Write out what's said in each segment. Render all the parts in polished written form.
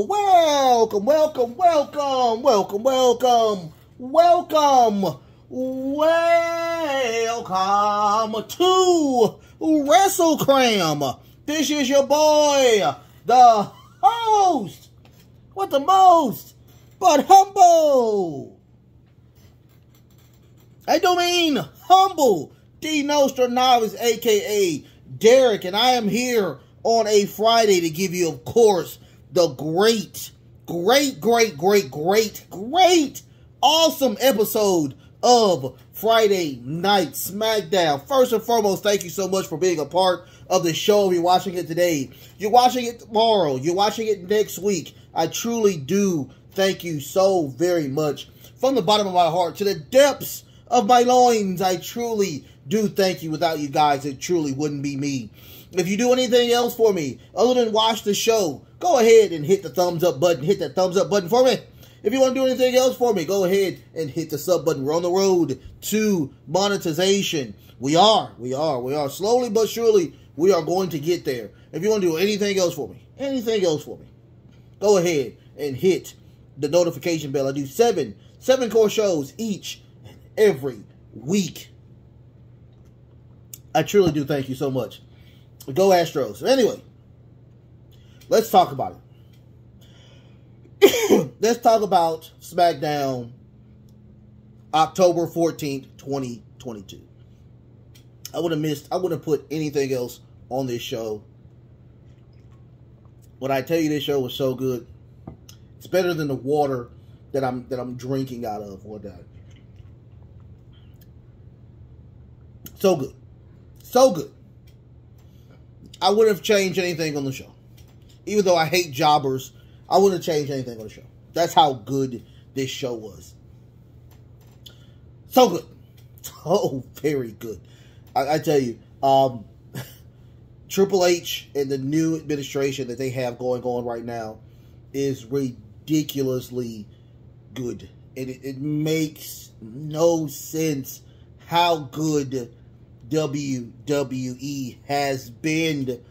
Well, welcome to WrestleCram. This is your boy, the host, with the most, but humble. I do mean humble. D Nostradamus, aka Derek, and I am here on a Friday to give you, of course, the great, awesome episode of Friday Night Smackdown. First and foremost, thank you so much for being a part of the show. If you're watching it today, you're watching it tomorrow, you're watching it next week, I truly do thank you so very much. From the bottom of my heart, to the depths of my loins, I truly do thank you. Without you guys, it truly wouldn't be me. If you do anything else for me other than watch the show, go ahead and hit the thumbs up button. Hit that thumbs up button for me. If you want to do anything else for me, go ahead and hit the sub button. We're on the road to monetization. We are. Slowly but surely, we are going to get there. If you want to do anything else for me, go ahead and hit the notification bell. I do seven core shows each and every week. I truly do thank you so much. Go Astros. So anyway, let's talk about it. Let's talk about Smackdown, October 14th, 2022. I wouldn't have put anything else on this show. When I tell you this show was so good, it's better than the water that I'm drinking out of one day. So good. So good. I wouldn't have changed anything on the show. Even though I hate jobbers, I wouldn't have changed anything on the show. That's how good this show was. So good. So very good. I tell you, Triple H and the new administration that they have going on right now is ridiculously good. And it makes no sense how good WWE has been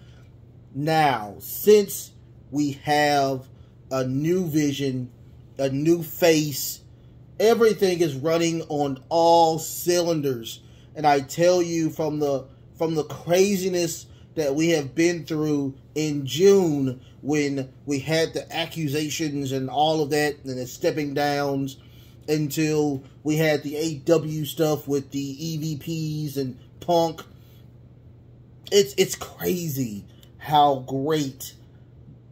now, since we have a new vision, a new face. Everything is running on all cylinders. And I tell you, from the craziness that we have been through in June, when we had the accusations and all of that, and the stepping downs, until we had the AEW stuff with the EVPs and Punk. It's crazy how great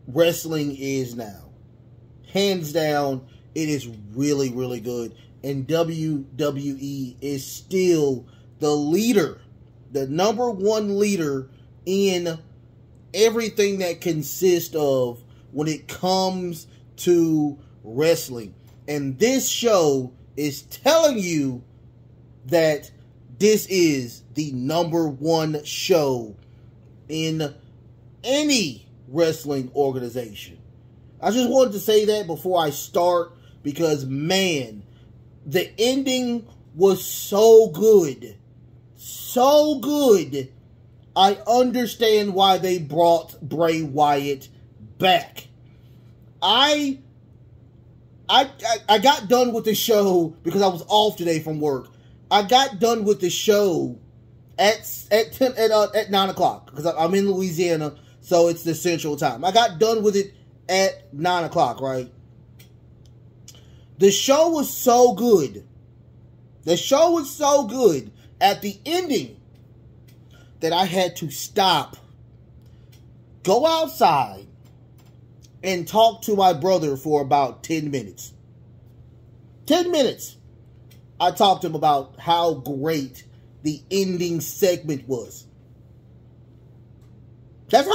wrestling is now. Hands down, it is really, really good. And WWE is still the leader, the number one leader in everything that consists of when it comes to wrestling. And this show is telling you that this is the number one show in any wrestling organization. I just wanted to say that before I start, because, man, the ending was so good. So good. I understand why they brought Bray Wyatt back. I got done with the show because I was off today from work. I got done with the show at 9 o'clock because I'm in Louisiana, so it's the central time. I got done with it at 9 o'clock, right? The show was so good. The show was so good at the ending that I had to stop, go outside, and talk to my brother for about 10 minutes. 10 minutes. I talked to him about how great the ending segment was. That's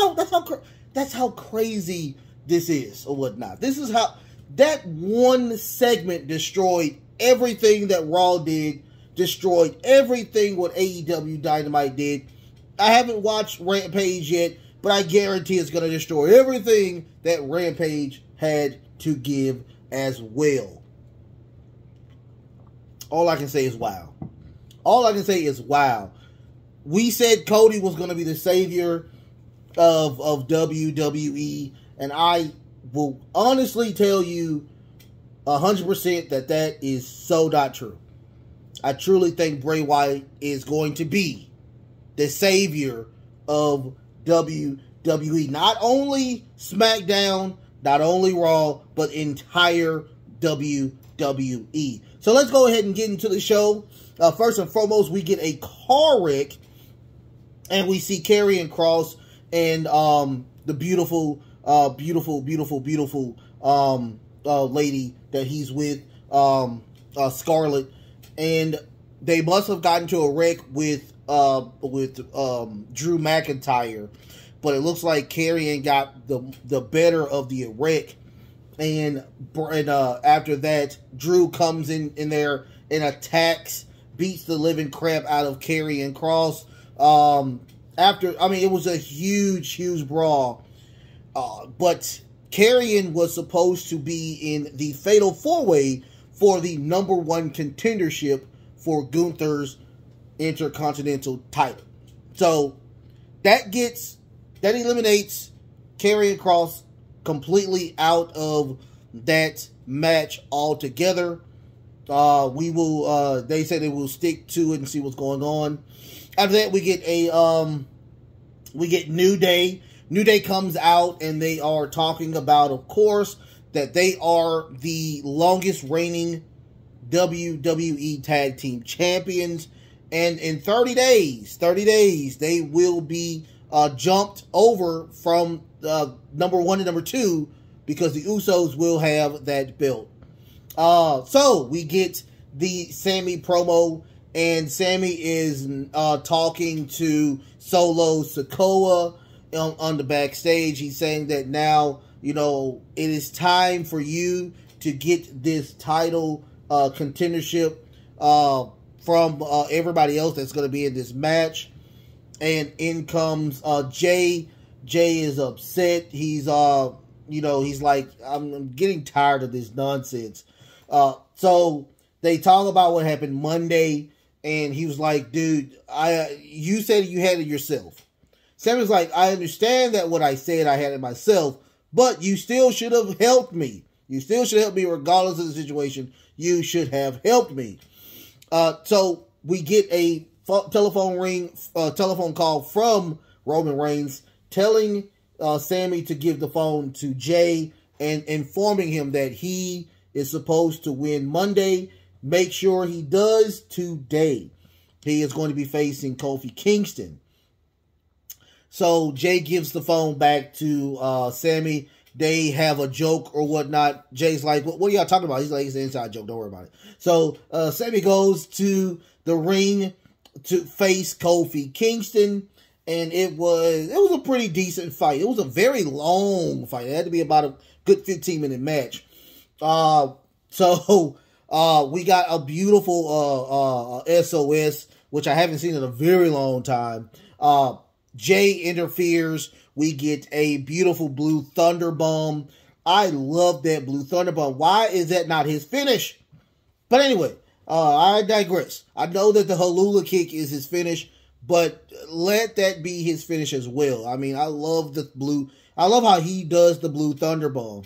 how crazy this is, or whatnot. This is how that one segment destroyed everything that Raw did, destroyed everything what AEW Dynamite did. I haven't watched Rampage yet, but I guarantee it's going to destroy everything that Rampage had to give as well. All I can say is wow. All I can say is wow. We said Cody was going to be the savior of WWE, and I will honestly tell you 100% that is so not true. I truly think Bray Wyatt is going to be the savior of WWE. Not only SmackDown, not only Raw, but entire WWE. So let's go ahead and get into the show. First and foremost, we get a car wreck, and we see Karrion Kross and the beautiful lady that he's with, Scarlett, and they must have gotten to a wreck with Drew McIntyre, but it looks like Karrion got the better of the wreck, and after that, Drew comes in there and attacks, beats the living crap out of Karrion Kross. It was a huge brawl, but Karrion was supposed to be in the Fatal 4-Way for the #1 contendership for Gunther's Intercontinental title. So that eliminates Karrion Kross completely out of that match altogether. They say they will stick to it and see what's going on. After that, we get New Day. New Day comes out and they are talking about, of course, that they are the longest reigning WWE Tag Team Champions. And in 30 days, they will be jumped over from #1 to #2 because the Usos will have that belt. So we get the Sammy promo, and Sammy is talking to Solo Sikoa on the backstage. He's saying that now, it is time for you to get this title contendership from everybody else that's going to be in this match. And in comes Jay. Jay is upset. He's he's like, I'm getting tired of this nonsense. So they talk about what happened Monday, and he was like, dude, you said you had it yourself. Sammy's like, I understand that what I said, I had it myself, but you still should have helped me. You still should help me regardless of the situation. You should have helped me. So we get a telephone call from Roman Reigns telling Sammy to give the phone to Jay and informing him that he is supposed to win Monday. Make sure he does today. He is going to be facing Kofi Kingston. So Jay gives the phone back to Sammy. They have a joke or whatnot. Jay's like, what are y'all talking about? He's like, it's an inside joke. Don't worry about it. So Sammy goes to the ring to face Kofi Kingston. And it was a pretty decent fight. It was a very long fight. It had to be about a good 15-minute match. So we got a beautiful SOS, which I haven't seen in a very long time. Jay interferes. We get a beautiful Blue Thunder Bomb. I love that Blue Thunder Bomb. Why is that not his finish? But anyway, I digress. I know that the Halula kick is his finish, but let that be his finish as well. I mean, I love how he does the Blue Thunder Bomb.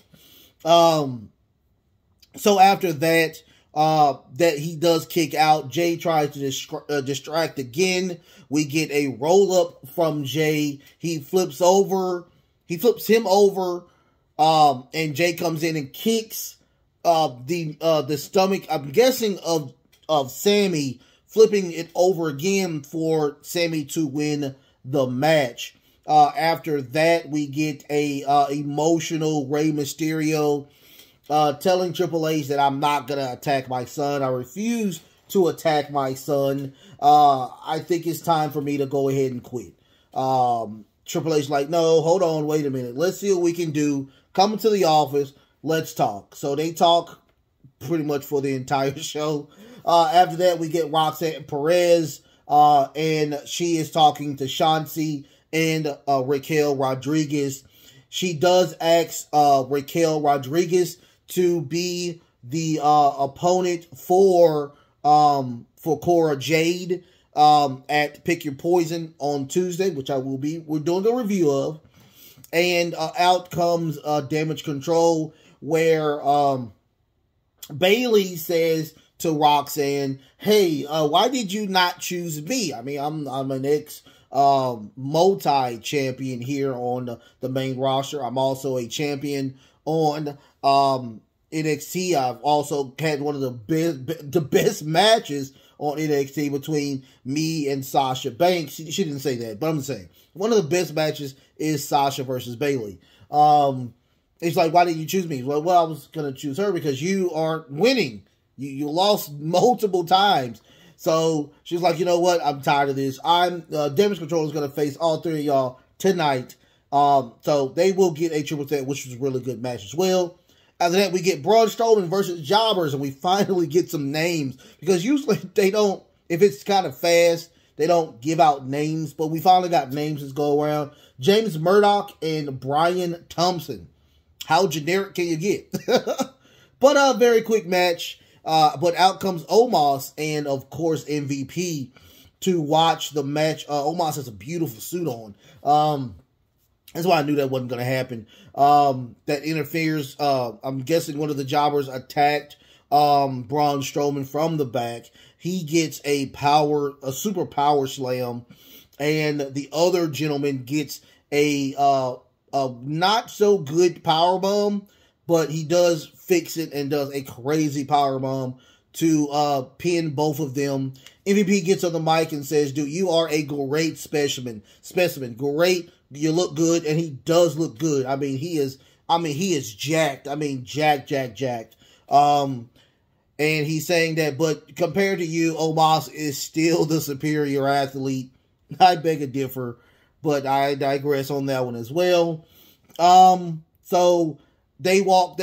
So after that, that he does kick out, Jay tries to distract again. We get a roll up from Jay. He flips him over, and Jay comes in and kicks the stomach, I'm guessing of Sammy, flipping it over again for Sammy to win the match. After that, we get a emotional Rey Mysterio telling Triple H that I'm not going to attack my son. I refuse to attack my son. I think it's time for me to go ahead and quit. Triple H like, no, hold on, wait a minute. Let's see what we can do. Come into the office. Let's talk. So they talk pretty much for the entire show. After that, we get Roxanne Perez, and she is talking to Chauncey and Raquel Rodriguez. She does ask Raquel Rodriguez to be the opponent for Cora Jade at Pick Your Poison on Tuesday, which I will be. We're doing a review of. And out comes Damage Control, where Bayley says to Roxanne, "Hey, why did you not choose me? I mean, I'm an ex multi-champion here on the main roster. I'm also a champion on NXT. I've also had one of the best matches on NXT between me and Sasha Banks." She didn't say that, but I'm saying one of the best matches is Sasha versus Bayley. It's like, why didn't you choose me? Well, I was going to choose her because you aren't winning. You lost multiple times. So she's like, you know what? I'm tired of this. Damage Control is going to face all three of y'all tonight. So they will get a triple threat, which was a really good match as well. After that, we get Braun Strowman versus Jobbers, and we finally get some names. Because usually they don't, if it's kind of fast, they don't give out names. But we finally got names that go around. James Murdoch and Brian Thompson. How generic can you get? But a very quick match. But out comes Omos and, of course, MVP to watch the match. Omos has a beautiful suit on. That's why I knew that wasn't going to happen. That interferes. I'm guessing one of the jobbers attacked Braun Strowman from the back. He gets a super power slam. And the other gentleman gets a not so good power bomb, but he does fix it and does a crazy power bomb to pin both of them. MVP gets on the mic and says, "Dude, you are a great specimen. Great. You look good," and he does look good. I mean, he is jacked. I mean, jacked. And he's saying that, but compared to you, Omos is still the superior athlete. I beg to differ, but I digress on that one as well. So they walk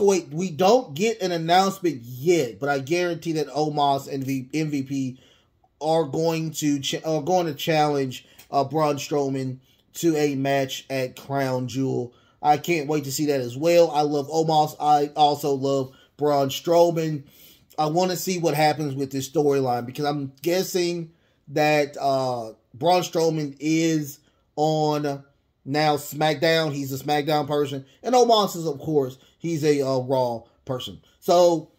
away. We don't get an announcement yet, but I guarantee that Omos and MVP are going to challenge Braun Strowman to a match at Crown Jewel. I can't wait to see that as well. I love Omos. I also love Braun Strowman. I want to see what happens with this storyline because I'm guessing that Braun Strowman is on now SmackDown. He's a SmackDown person. And Omos is, of course, he's a Raw person. So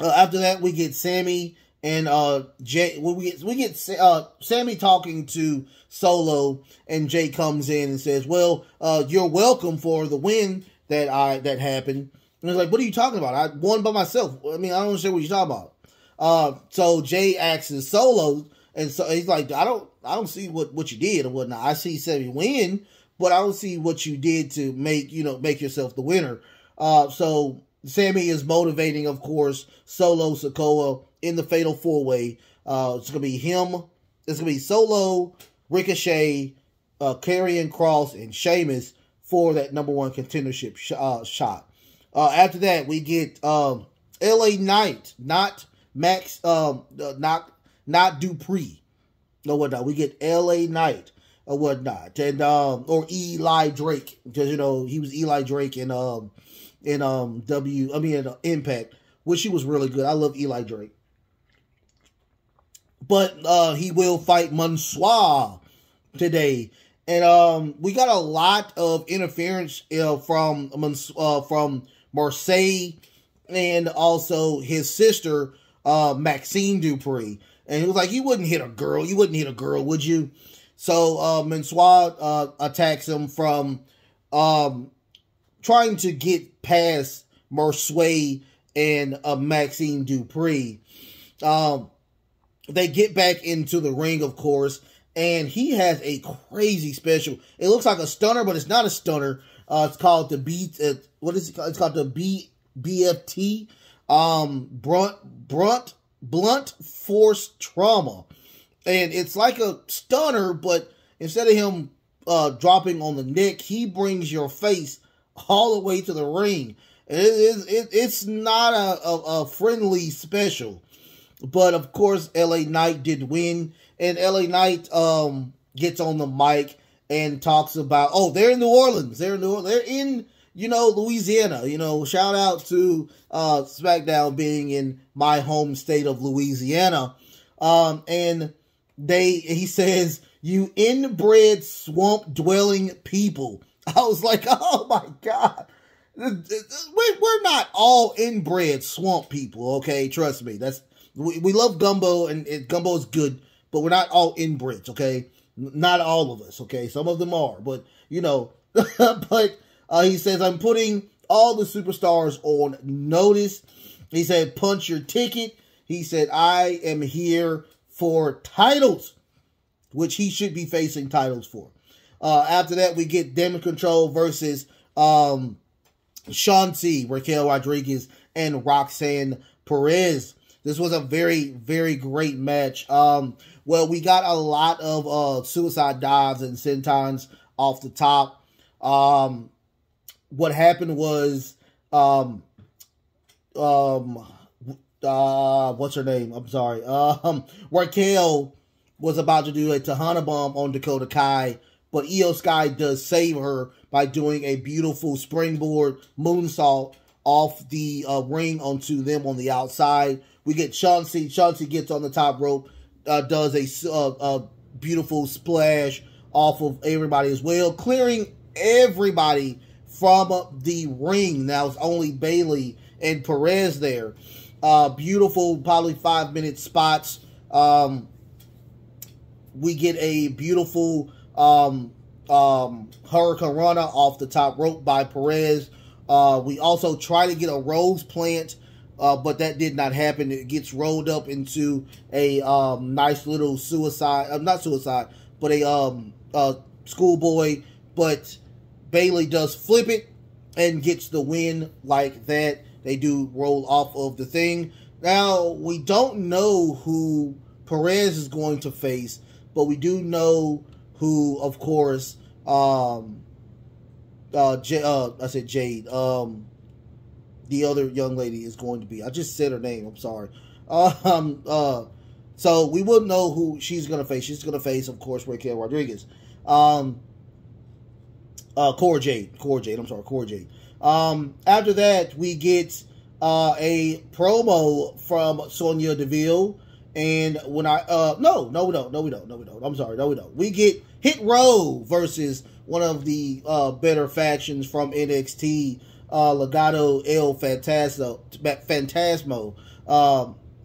after that, we get Sammy and Jay. We get Sammy talking to Solo, and Jay comes in and says, "Well, you're welcome for the win that happened." And he's like, "What are you talking about? I won by myself. I mean, I don't understand what you're talking about." So Jay asks Solo, and so he's like, I don't see what you did or whatnot. I see Sammy win, but I don't see what you did to make yourself the winner." So Sammy is motivating, of course, Solo Sikoa in the Fatal 4-Way. It's gonna be him. It's gonna be Solo, Ricochet, Karrion Kross, and Sheamus for that #1 contendership shot. After that, we get LA Knight, not Max, not Dupree, or whatnot. We get LA Knight or whatnot, and or Eli Drake, because he was Eli Drake in Impact, which he was really good. I love Eli Drake, but he will fight Mansoor today, and we got a lot of interference from Marseille and also his sister Maxine Dupree. And he was like, "You wouldn't hit a girl. You wouldn't hit a girl, would you?" So Mansoor attacks him from trying to get past Marseille and Maxine Dupree. They get back into the ring, of course, and he has a crazy special. It looks like a stunner, but it's not a stunner. It's called the what is it called? It's called the BFT, blunt force trauma, and it's like a stunner, but instead of him dropping on the neck, he brings your face all the way to the ring. It's not a friendly special, but of course LA Knight did win, and LA Knight gets on the mic and talks about, they're in New Orleans. They're in Louisiana. Shout out to Smackdown being in my home state of Louisiana. And he says, "You inbred swamp dwelling people, I was like, oh my God. We're not all inbred swamp people, okay? Trust me. We love gumbo, and gumbo is good, but we're not all inbreds, okay? Not all of us, okay? Some of them are, but, you know. But he says, I'm putting all the superstars on notice. He said, punch your ticket. He said, I am here for titles, which he should be facing titles for. After that, we get Damage Control versus Shanti, Raquel Rodriguez, and Roxanne Perez. This was a very, very great match. Well, we got a lot of suicide dives and sentons off the top. What happened was, what's her name? I'm sorry. Raquel was about to do a Tejana Bomb on Dakota Kai, but Io Sky does save her by doing a beautiful springboard moonsault off the ring onto them on the outside. We get Shanti. Shanti gets on the top rope, does a beautiful splash off of everybody as well, clearing everybody from the ring. Now it's only Bayley and Perez there. Beautiful, probably 5-minute spots. We get a beautiful Hurricane Rana off the top rope by Perez. We also try to get a Rose Plant, but that did not happen. It gets rolled up into a nice little suicide, not suicide, but a schoolboy. But Bayley does flip it and gets the win like that. They do roll off of the thing. Now, we don't know who Perez is going to face, but we do know who, of course, I said Jade, the other young lady is going to be. I just said her name, I'm sorry. So we will know who she's going to face. She's going to face, of course, Raquel Rodriguez. Cora Jade. After that, we get a promo from Sonya Deville. And when I, no, we don't. I'm sorry, no, we don't. We get Hit Row versus one of the better factions from NXT, Legado El Fantasmo.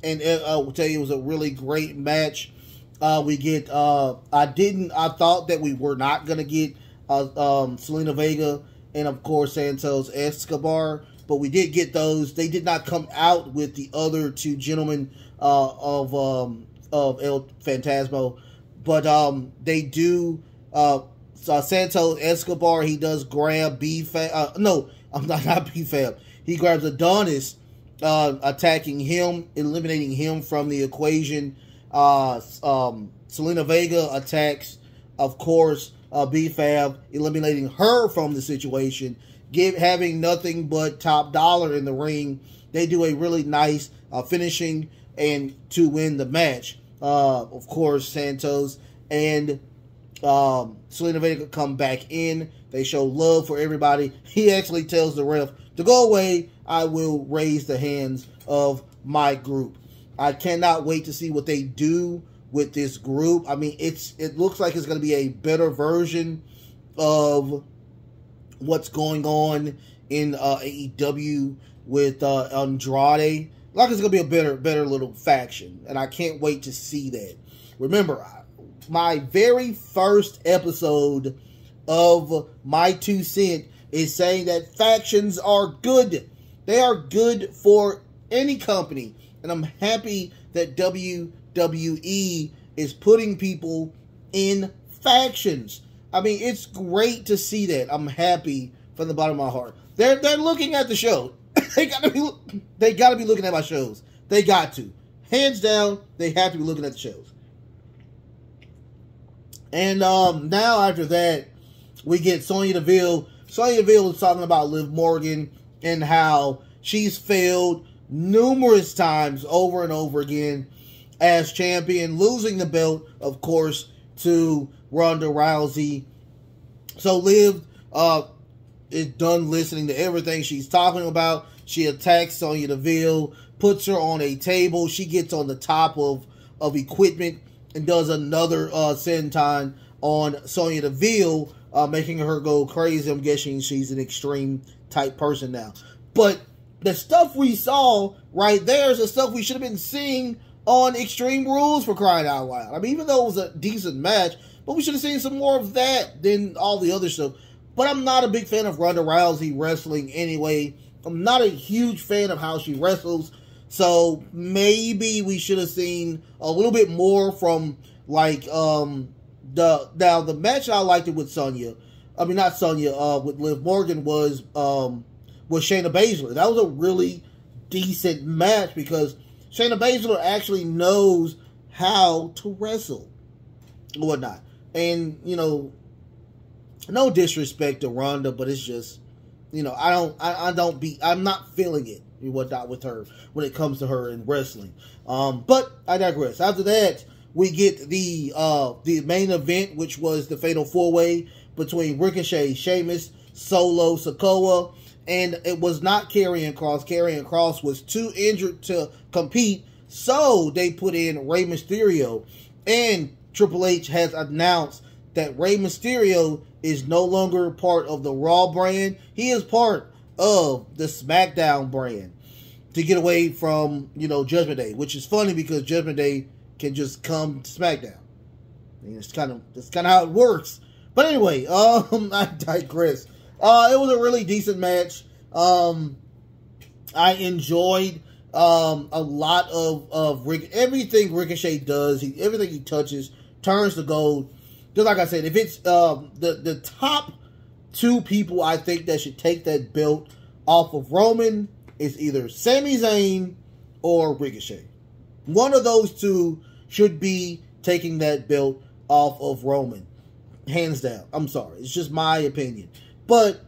And I will tell you, it was a really great match. We get, I thought that we were not going to get Selena Vega and, of course, Santos Escobar, but we did get those. They did not come out with the other two gentlemen of El Fantasmo, but they do. Santos Escobar, he does grab B-Fab. No, I'm not B-Fab. He grabs Adonis, attacking him, eliminating him from the equation. Selena Vega attacks, of course, B-Fab, eliminating her from the situation, having nothing but top dollar in the ring. They do a really nice finishing and to win the match. Of course, Santos and Selena Vega come back in. They show love for everybody. He actually tells the ref to go away. I will raise the hands of my group. I cannot wait to see what they do with this group. I mean, it looks like it's going to be a better version of what's going on in AEW with Andrade. Like it's going to be a better little faction, and I can't wait to see that. Remember, my very first episode of My 2 Cent is saying that factions are good. They are good for any company, and I'm happy that WWE is putting people in factions. I mean, it's great to see that. I'm happy from the bottom of my heart. They're looking at the show. They gotta be looking at my shows. They got to. Hands down, they have to be looking at the shows. And now after that, we get Sonya Deville. Sonya Deville is talking about Liv Morgan and how she's failed numerous times over and over again as champion, losing the belt, of course, to Ronda Rousey. So Liv is done listening to everything she's talking about. She attacks Sonya Deville, puts her on a table. She gets on the top of equipment and does another senton on Sonya Deville. making her go crazy. I'm guessing she's an extreme type person now. But the stuff we saw right there is the stuff we should have been seeing on Extreme Rules, for crying out loud. I mean, even though it was a decent match, but we should have seen some more of that than all the other stuff. But I'm not a big fan of Ronda Rousey wrestling anyway. I'm not a huge fan of how she wrestles. So maybe we should have seen a little bit more from like the match I liked it with Sonya. I mean, not Sonya, with Liv Morgan was Shayna Baszler. That was a really decent match because Shayna Baszler actually knows how to wrestle or whatnot. And, you know, no disrespect to Ronda, but it's just, you know, I'm not feeling it and whatnot with her when it comes to her in wrestling. But I digress. After that, we get the main event, which was the Fatal 4-Way between Ricochet, Sheamus, Solo, Sikoa, and it was not Karrion Kross. Karrion Kross was too injured to compete, so they put in Rey Mysterio. And Triple H has announced that Rey Mysterio is no longer part of the Raw brand. He is part of the Smackdown brand to get away from, you know, Judgment Day, which is funny because Judgment Day can just come to SmackDown. I mean, that's kind of how it works. But anyway, I digress. It was a really decent match. I enjoyed a lot of everything Ricochet does. Everything he touches turns to gold. Just like I said, if it's the top two people I think that should take that belt off of Roman is either Sami Zayn or Ricochet. One of those two should be taking that belt off of Roman. Hands down. I'm sorry. It's just my opinion. But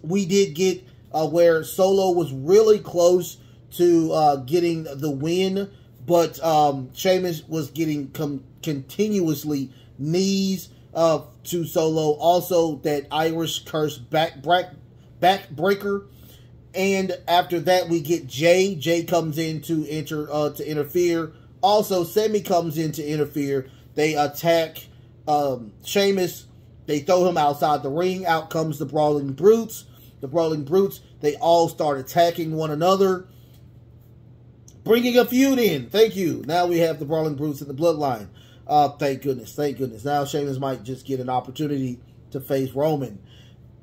we did get where Solo was really close to getting the win, but Sheamus was getting continuously knees to Solo. Also, that Irish curse backbreaker. And after that, we get Jay. Jay comes in to interfere. Also, Sammy comes in to interfere. They attack Sheamus. They throw him outside the ring. Out comes the Brawling Brutes. The Brawling Brutes, they all start attacking one another, bringing a feud in. Thank you. Now we have the Brawling Brutes in the Bloodline. Thank goodness. Thank goodness. Now Sheamus might just get an opportunity to face Roman.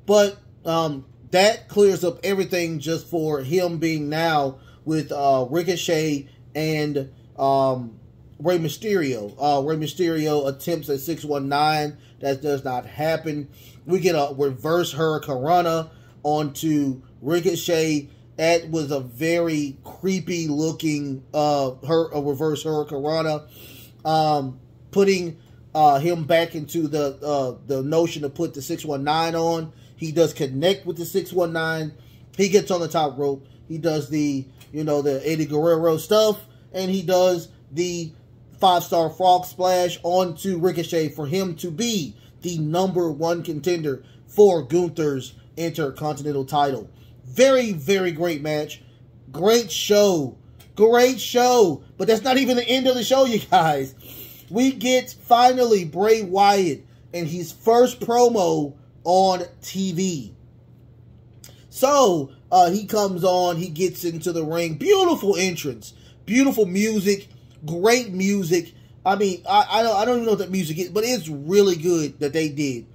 But that clears up everything just for him being now with Ricochet and Rey Mysterio. Rey Mysterio attempts a 619. That does not happen. We get a reverse Hurricanrana onto Ricochet. That was a very creepy looking a reverse Hurricanrana. Putting him back into the notion to put the 619 on. He does connect with the 619. He gets on the top rope. He does the Eddie Guerrero stuff, and he does the 5-star frog splash onto Ricochet for him to be the #1 contender for Gunther's Intercontinental title. Very, very great match. Great show. Great show. But that's not even the end of the show, you guys. We get finally Bray Wyatt and his first promo on TV. So, he comes on, he gets into the ring. Beautiful entrance. Beautiful music. Great music. I mean, I don't even know what that music is, but it's really good that they did.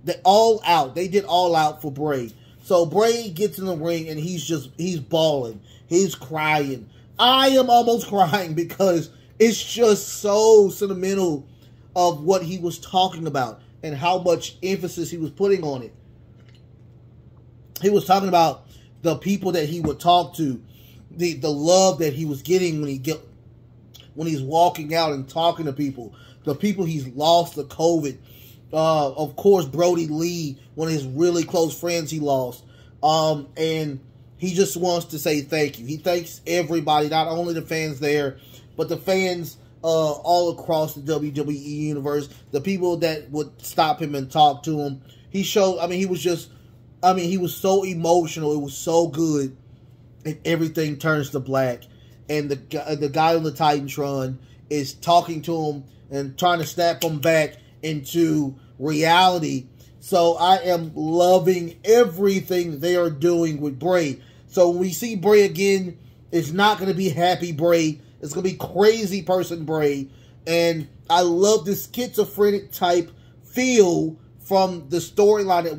They did all out for Bray. So Bray gets in the ring and he's bawling. He's crying. I am almost crying because it's just so sentimental of what he was talking about and how much emphasis he was putting on it. He was talking about the people that he would talk to, the love that he was getting when he's walking out and talking to people, the people he's lost to COVID. Of course, Brody Lee, one of his really close friends he lost. And he just wants to say thank you. He thanks everybody, not only the fans there, but the fans all across the WWE universe, the people that would stop him and talk to him. He showed, he was so emotional. It was so good. And everything turns to black. And the guy on the Titantron is talking to him and trying to snap him back into reality. So I am loving everything they are doing with Bray. So when we see Bray again, it's not going to be happy Bray. It's going to be crazy person Bray. And I love this schizophrenic type feel from the storyline that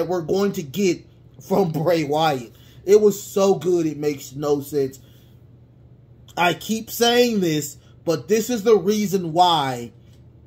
we're going to get from Bray Wyatt. It was so good, it makes no sense. I keep saying this, but this is the reason why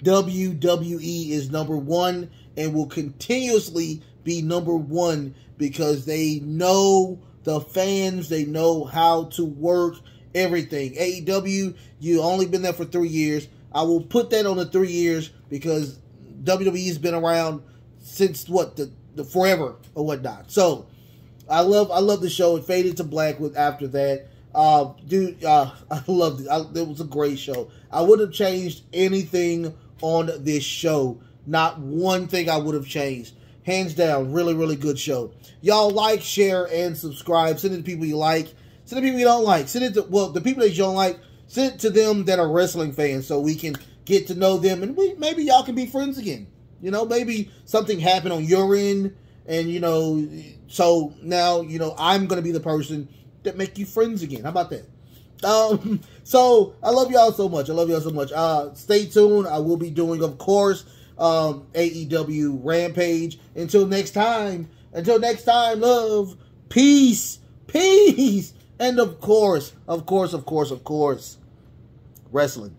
WWE is number one and will continuously be number one, because they know the fans, they know how to work everything. AEW, you only been there for 3 years. I will put that on the 3 years because WWE has been around since what, the forever or whatnot. So I love the show. It faded to black with after that. Dude, I loved it. It was a great show. I wouldn't have changed anything on this show. Not one thing I would have changed. Hands down, really, really good show. Y'all like, share, and subscribe. Send it to people you like. Send it to people you don't like. Send it to, well, the people that you don't like, send it to them that are wrestling fans so we can get to know them. And maybe y'all can be friends again. You know, maybe something happened on your end. And, you know, so now, you know, I'm going to be the person that make you friends again. How about that? So I love y'all so much. I love y'all so much. Stay tuned. I will be doing, of course, AEW Rampage. Until next time, love, peace, and of course, wrestling.